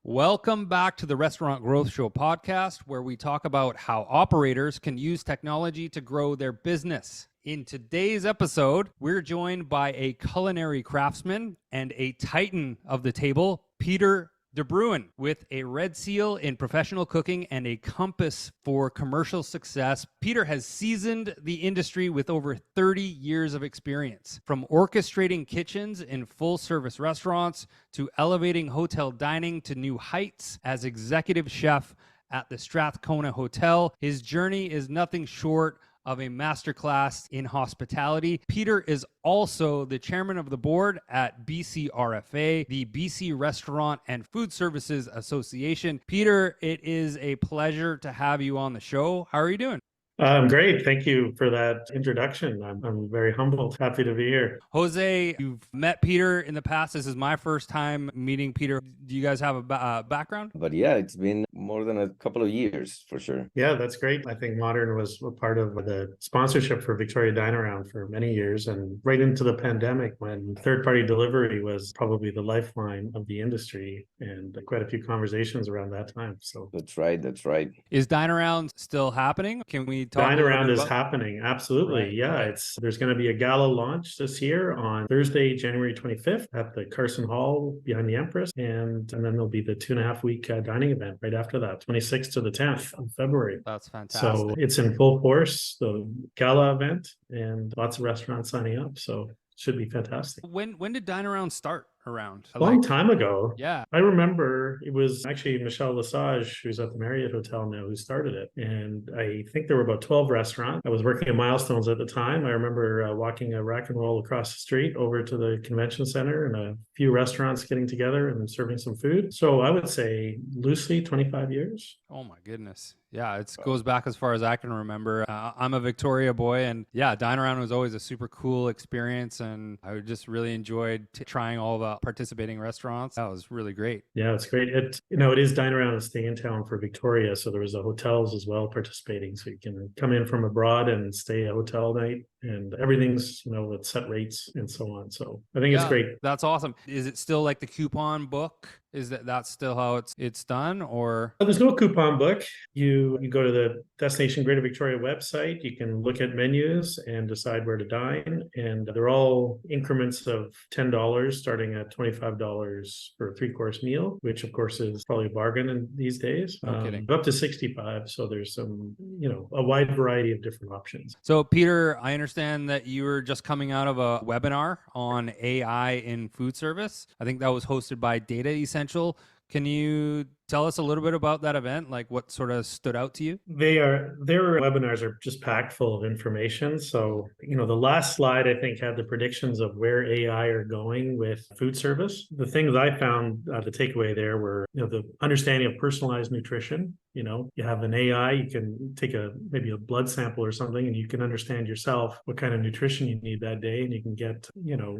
Welcome back to the Restaurant Growth Show podcast, where we talk about how operators can use technology to grow their business. In today's episode, we're joined by a culinary craftsman and a titan of the table, Peter De Bruyn, with a red seal in professional cooking and a compass for commercial success. Peter has seasoned the industry with over 30 years of experience, from orchestrating kitchens in full-service restaurants to elevating hotel dining to new heights as executive chef at the Strathcona Hotel. His journey is nothing short of a masterclass in hospitality. Peter is also the chairman of the board at BCRFA, the BC Restaurant and Food Services Association. Peter, it is a pleasure to have you on the show. How are you doing? Great. Thank you for that introduction. I'm very humbled. Happy to be here. Jose, you've met Peter in the past. This is my first time meeting Peter. Do you guys have a background? But yeah, it's been more than a couple of years for sure. Yeah, that's great. I think Modern was a part of the sponsorship for Victoria Dine Around for many years, and right into the pandemic when third-party delivery was probably the lifeline of the industry, and quite a few conversations around that time. So That's right. Is Dine Around still happening? Can we talk Dine a little Around bit is about- happening. Absolutely. Right. Yeah. Okay. There's going to be a gala launch this year on Thursday, January 25th at the Carson Hall behind the Empress. And then there'll be the 2.5-week dining event right after that, 26th to the 10th of February. That's fantastic. So it's in full force, the gala event, and lots of restaurants signing up. So it should be fantastic. When did Dine Around start around? A long time ago. Yeah. I remember it was actually Michelle Lesage, who's at the Marriott Hotel now, who started it. And I think there were about 12 restaurants. I was working at Milestones at the time. I remember walking a rack and roll across the street over to the convention center and a few restaurants getting together and serving some food. So I would say loosely 25 years. Oh my goodness. Yeah, it goes back as far as I can remember. I'm a Victoria boy, and yeah, Dine Around was always a super cool experience, and I just really enjoyed trying all the participating restaurants. That was really great. Yeah, it's great. It is Dine Around and Stay in Town for Victoria, so there was the hotels as well participating, so you can come in from abroad and stay a hotel night, and everything's with set rates and so on. So I think it's great. That's awesome. Is it still like the coupon book? Is that's still how it's done, or there's no coupon book? You go to the Destination Greater Victoria website. You can look at menus and decide where to dine, and they're all increments of $10, starting at $25 for a 3-course meal, which of course is probably a bargain in these days. No kidding. Up to 65. So there's some, a wide variety of different options. So Peter, I understand that you were just coming out of a webinar on AI in food service. I think that was hosted by Data Essential. Can you tell us a little bit about that event? Like what sort of stood out to you? Their webinars are just packed full of information. So, the last slide, I think, had the predictions of where AI are going with food service. The things I found, the takeaway there were, the understanding of personalized nutrition. You have an AI, you can take maybe a blood sample or something, and you can understand yourself what kind of nutrition you need that day. And you can get,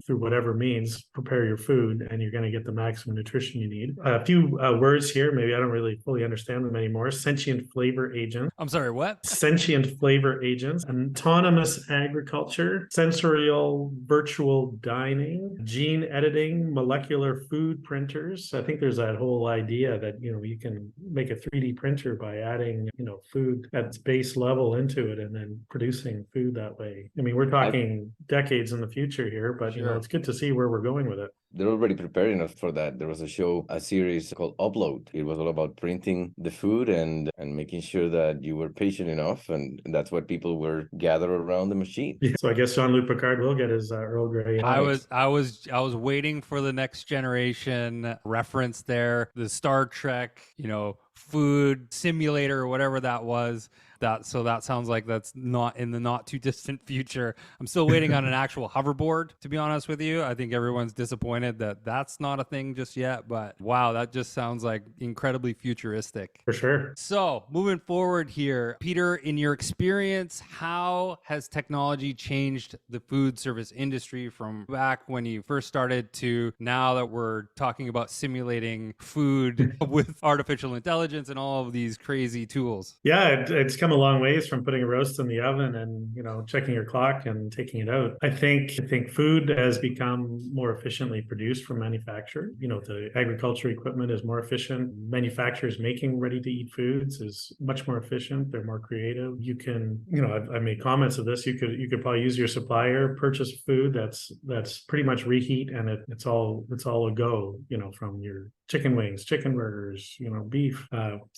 through whatever means, prepare your food, and you're going to get the maximum nutrition you need. A few words here. Maybe I don't really fully understand them anymore. Sentient flavor agents. I'm sorry, what? Sentient flavor agents, autonomous agriculture, sensorial virtual dining, gene editing, molecular food printers. I think there's that whole idea that, you can make a 3D printer by adding, food at its base level into it and then producing food that way. I mean, we're talking decades in the future here, but, Sure. It's good to see where we're going with it. They're already preparing us for that. There was a series called Upload. It was all about printing the food and making sure that you were patient enough, and that's what people were gathered around the machine. Yeah. So I guess Jean-Luc Picard will get his Earl Grey. I was waiting for the Next Generation reference there, the Star Trek, food simulator or whatever that was. That sounds like that's not in the not too distant future. I'm still waiting on an actual hoverboard, to be honest with you. I think everyone's disappointed that that's not a thing just yet, but wow, that just sounds like incredibly futuristic. For sure. So moving forward here, Peter, in your experience, how has technology changed the food service industry from back when you first started to now that we're talking about simulating food with artificial intelligence intelligence and all of these crazy tools. Yeah, it's come a long ways from putting a roast in the oven and, checking your clock and taking it out. I think food has become more efficiently produced from manufacture. The agriculture equipment is more efficient. Manufacturers making ready-to-eat foods is much more efficient. They're more creative. You can, I've made comments of this. You could probably use your supplier, purchase food that's pretty much reheat, and it's all a go. From your chicken wings, chicken burgers, beef,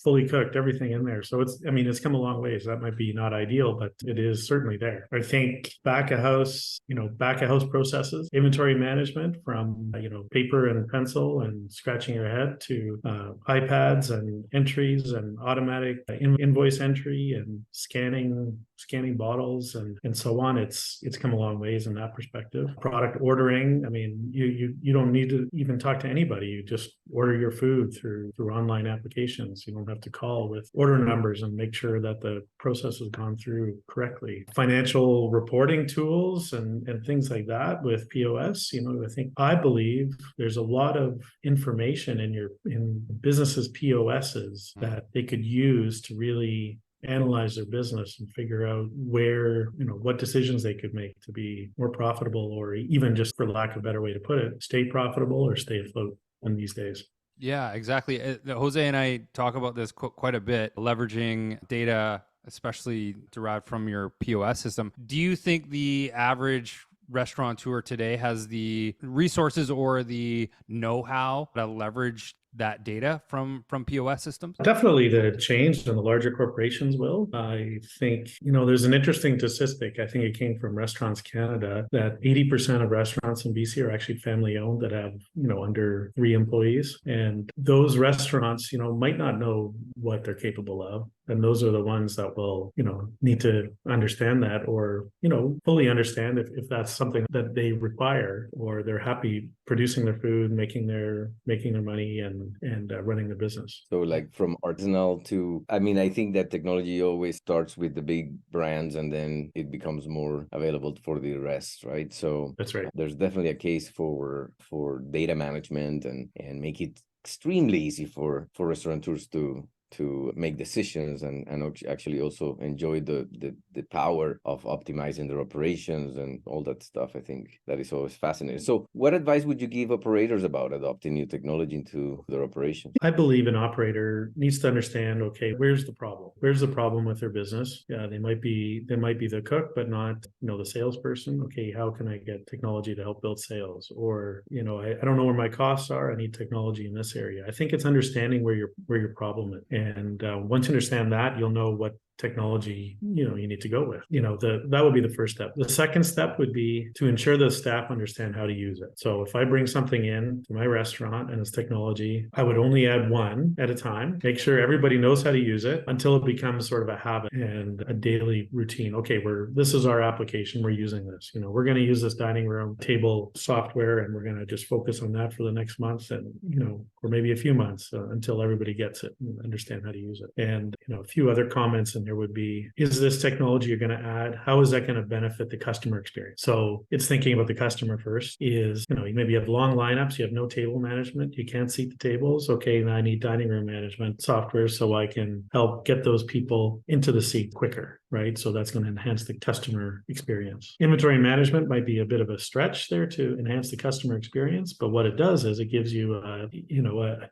fully cooked, everything in there. So it's come a long ways. That might be not ideal, but it is certainly there. I think back of house processes, inventory management from, paper and pencil and scratching your head to iPads and entries and automatic invoice entry and scanning bottles and so on. It's come a long ways in that perspective. Product ordering, you don't need to even talk to anybody. You just order your food through online applications. You don't have to call with order numbers and make sure that the process has gone through correctly. Financial reporting tools and things like that with POS, I believe there's a lot of information in businesses' POSs that they could use to really analyze their business and figure out where, what decisions they could make to be more profitable, or even, just for lack of a better way to put it, stay profitable or stay afloat in these days. Yeah, exactly. Jose and I talk about this quite a bit, leveraging data, especially derived from your POS system. Do you think the average restaurateur today has the resources or the know-how to leverage that data from POS systems? Definitely the change, and the larger corporations will. I think, there's an interesting statistic. I think it came from Restaurants Canada that 80% of restaurants in BC are actually family owned that have, under 3 employees. And those restaurants, might not know what they're capable of. And those are the ones that will, need to understand that, or, fully understand if that's something that they require, or they're happy producing their food, making their money and running the business. So like from artisanal to, I think that technology always starts with the big brands and then it becomes more available for the rest, right? So That's right. There's definitely a case for data management and make it extremely easy for restaurateurs to make decisions and actually also enjoy the power of optimizing their operations and all that stuff. I think that is always fascinating. So what advice would you give operators about adopting new technology into their operations? I believe an operator needs to understand, okay, where's the problem? Where's the problem with their business? Yeah, they might be the cook, but not, the salesperson. Okay, how can I get technology to help build sales? Or, I don't know where my costs are. I need technology in this area. I think it's understanding where your problem is. And once you understand that, you'll know what technology you need to go with. That would be the first step. The second step would be to ensure the staff understand how to use it. So if I bring something in to my restaurant and it's technology, I would only add one at a time. Make sure everybody knows how to use it until it becomes sort of a habit and a daily routine. Okay, this is our application. We're using this. We're going to use this dining room table software, and we're going to just focus on that for the next month, and or maybe a few months until everybody gets it and understand how to use it. And a few other comments in there would be, is this technology you're going to add, how is that going to benefit the customer experience? So it's thinking about the customer first. Is, maybe you have long lineups, you have no table management, you can't seat the tables. Okay, now I need dining room management software so I can help get those people into the seat quicker, right? So that's going to enhance the customer experience. Inventory management might be a bit of a stretch there to enhance the customer experience, but what it does is it gives you a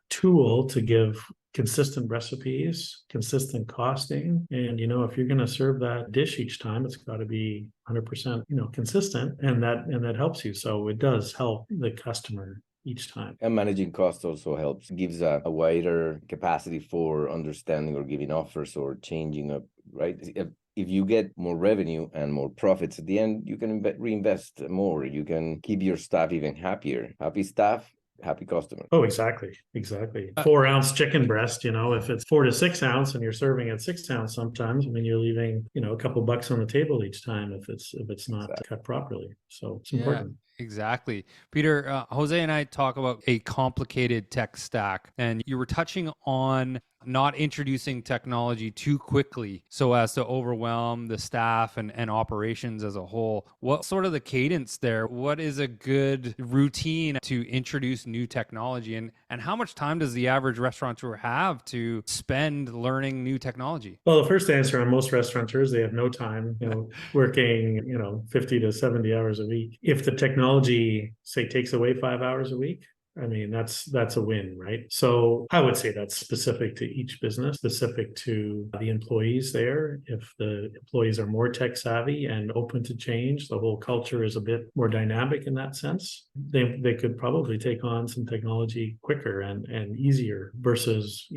tool to give consistent recipes, consistent costing. And, if you're going to serve that dish each time, it's got to be 100%, consistent. And that helps you. So it does help the customer each time. And managing costs also helps, gives a wider capacity for understanding or giving offers or changing up, right? If you get more revenue and more profits at the end, you can reinvest more. You can keep your staff even happier. Happy staff, happy customer. Oh, exactly. 4-ounce chicken breast, if it's 4 to 6 ounce and you're serving at 6 ounce sometimes, you're leaving, a couple bucks on the table each time if it's not cut properly. So it's important. Exactly. Peter, Jose and I talk about a complicated tech stack, and you were touching on not introducing technology too quickly so as to overwhelm the staff and operations as a whole. What sort of the cadence there? What is a good routine to introduce new technology, and how much time does the average restaurateur have to spend learning new technology? Well, the first answer on most restaurateurs, they have no time, working, 50 to 70 hours a week. If the technology, say, takes away 5 hours a week, I mean, that's a win, right? So I would say that's specific to each business, specific to the employees there. If the employees are more tech savvy and open to change, the whole culture is a bit more dynamic in that sense. They could probably take on some technology quicker and easier versus,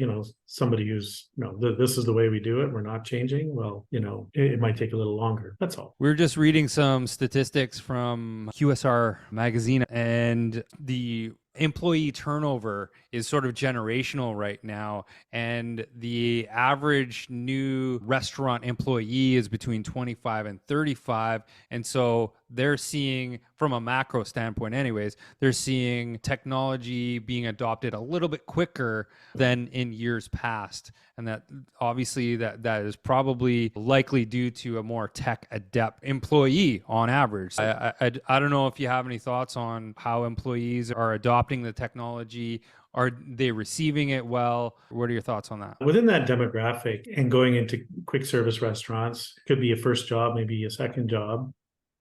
somebody who's, this is the way we do it. We're not changing. Well, it might take a little longer. That's all. We're just reading some statistics from QSR magazine, and the employee turnover is sort of generational right now, and the average new restaurant employee is between 25 and 35, and so they're seeing, from a macro standpoint anyways, they're seeing technology being adopted a little bit quicker than in years past, and that obviously that is probably likely due to a more tech adept employee on average. I don't know if you have any thoughts on how employees are adopting the technology. Are they receiving it well? What are your thoughts on that? Within that demographic and going into quick service restaurants, it could be a first job, maybe a second job.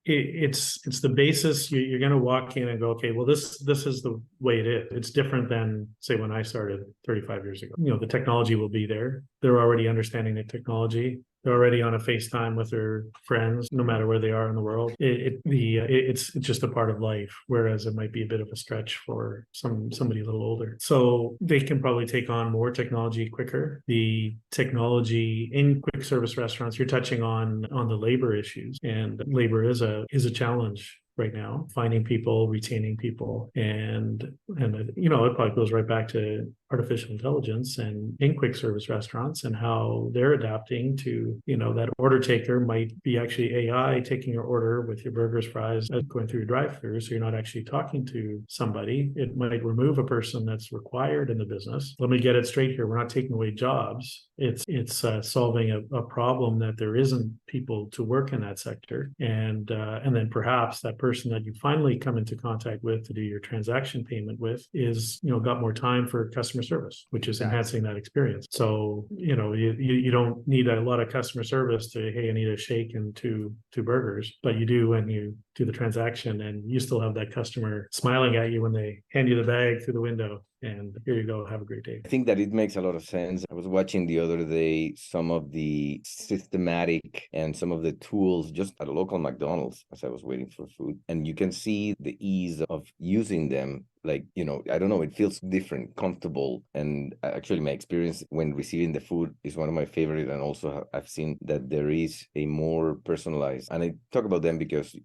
It's the basis. You're going to walk in and go, okay, well, this is the way it is. It's different than, say, when I started 35 years ago. The technology will be there. They're already understanding the technology. They're already on a FaceTime with their friends, no matter where they are in the world. It's just a part of life, whereas it might be a bit of a stretch for somebody a little older. So they can probably take on more technology quicker. The technology in quick service restaurants, you're touching on the labor issues, and labor is a challenge right now, finding people, retaining people, and it probably goes right back to artificial intelligence and in quick service restaurants and how they're adapting to, that order taker might be actually AI taking your order with your burgers, fries, going through your drive-through, so you're not actually talking to somebody. It might remove a person that's required in the business. Let me get it straight here. We're not taking away jobs. It's solving a problem that there isn't people to work in that sector, and then perhaps that person that you finally come into contact with to do your transaction payment with is got more time for customer service, which is enhancing that experience. So you don't need a lot of customer service to, hey, I need a shake and two burgers, but you do when you do the transaction, and you still have that customer smiling at you when they hand you the bag through the window. And here you go, have a great day. I think that it makes a lot of sense. I was watching the other day some of the systematic and some of the tools just at a local McDonald's as I was waiting for food. And you can see the ease of using them. Like, I don't know, it feels different, comfortable. And actually my experience when receiving the food is one of my favorite. And also I've seen that there is a more personalized, and I talk about them because,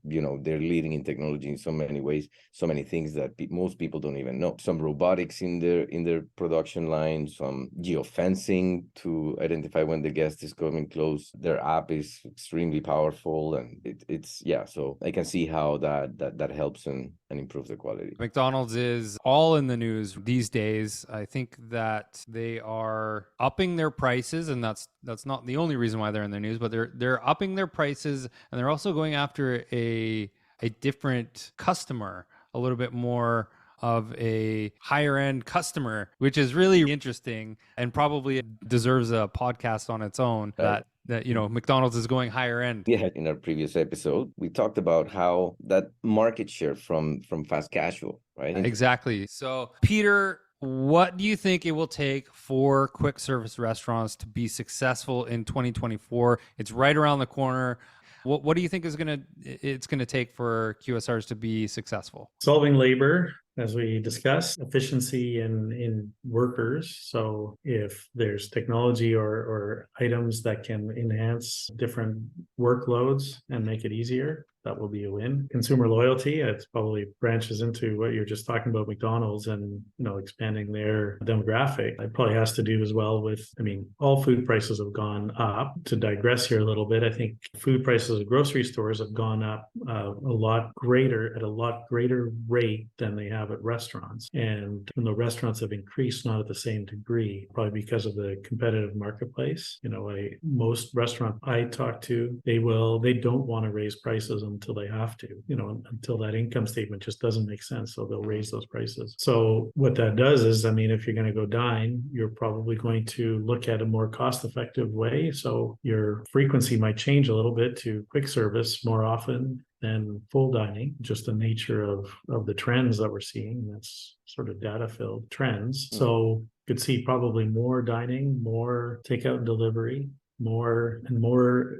they're leading in technology in so many ways, so many things that most people don't even know. Some robotics in their production line, some geofencing to identify when the guest is coming close. Their app is extremely powerful, and so I can see how that helps and improves the quality. McDonald's is all in the news these days. I think that they are upping their prices, and that's not the only reason why they're in the news, but they're upping their prices, and they're also going after a different customer, a little bit more of a higher end customer, which is really interesting and probably deserves a podcast on its own. That McDonald's is going higher end. Yeah, in our previous episode, we talked about how that market share from fast casual, right? Exactly. So, Peter, what do you think it will take for quick service restaurants to be successful in 2024? It's right around the corner. What do you think it's gonna take for QSRs to be successful? Solving labor, as we discussed, efficiency in workers. So if there's technology or items that can enhance different workloads and make it easier, that will be a win. Consumer loyalty, it's probably branches into what you're just talking about, McDonald's and, expanding their demographic. It probably has to do as well with, all food prices have gone up. To digress here a little bit, I think food prices at grocery stores have gone up a lot greater rate than they have at restaurants. And the restaurants have increased not at the same degree, probably because of the competitive marketplace. Most restaurants I talk to, they don't want to raise prices until they have to, until that income statement just doesn't make sense. So they'll raise those prices. So what that does is, if you're going to go dine, you're probably going to look at a more cost-effective way. So your frequency might change a little bit to quick service more often than full dining, just the nature of the trends that we're seeing. That's sort of data-filled trends. So you could see probably more dining, more takeout and delivery, more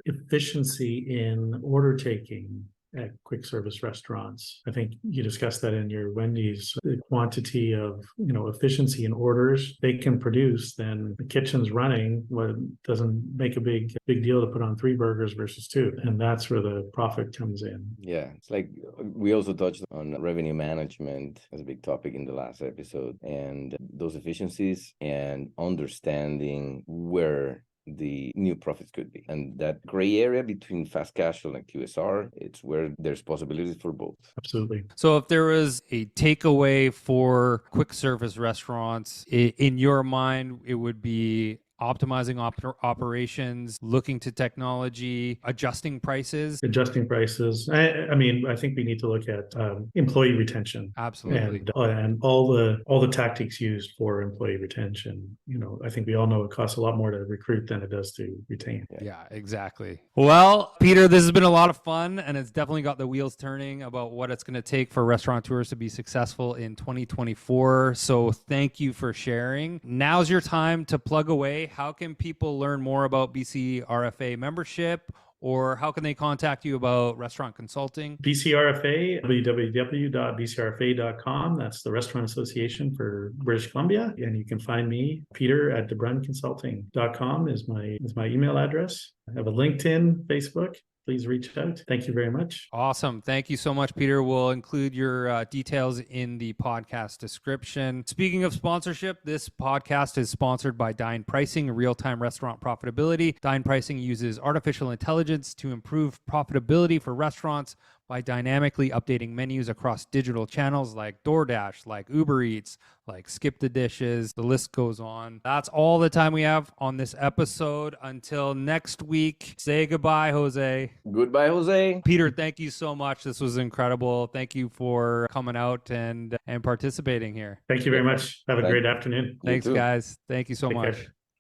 efficiency in order taking at quick service restaurants. I think you discussed that in your Wendy's, the quantity of, efficiency in orders they can produce, then the kitchen's running, what doesn't make a big deal to put on 3 burgers versus 2. And that's where the profit comes in. Yeah. It's like we also touched on revenue management as a big topic in the last episode, and those efficiencies and understanding where the new profits could be. And that gray area between fast casual and QSR, it's where there's possibilities for both. Absolutely. So if there was a takeaway for quick service restaurants, in your mind, it would be optimizing operations, looking to technology, adjusting prices. I think we need to look at employee retention. Absolutely. And all the tactics used for employee retention. I think we all know it costs a lot more to recruit than it does to retain. Yeah, exactly. Well, Peter, this has been a lot of fun, and it's definitely got the wheels turning about what it's going to take for restaurateurs to be successful in 2024. So thank you for sharing. Now's your time to plug away. How can people learn more about BC RFA membership, or how can they contact you about restaurant consulting? BCRFA, www.bcrfa.com. That's the Restaurant Association for British Columbia. And you can find me, Peter at DeBruynConsulting.com is my email address. I have a LinkedIn, Facebook. Please reach out. Thank you very much. Awesome. Thank you so much, Peter. We'll include your details in the podcast description. Speaking of sponsorship, this podcast is sponsored by Dynpricing, real-time restaurant profitability. Dynpricing uses artificial intelligence to improve profitability for restaurants by dynamically updating menus across digital channels like DoorDash, like Uber Eats, like Skip the Dishes. The list goes on. That's all the time we have on this episode. Until next week, say goodbye, Jose. Goodbye, Jose. Peter, thank you so much. This was incredible. Thank you for coming out and participating here. Thank you very much. Have a great afternoon. Thanks, guys. Thank you so much. Care.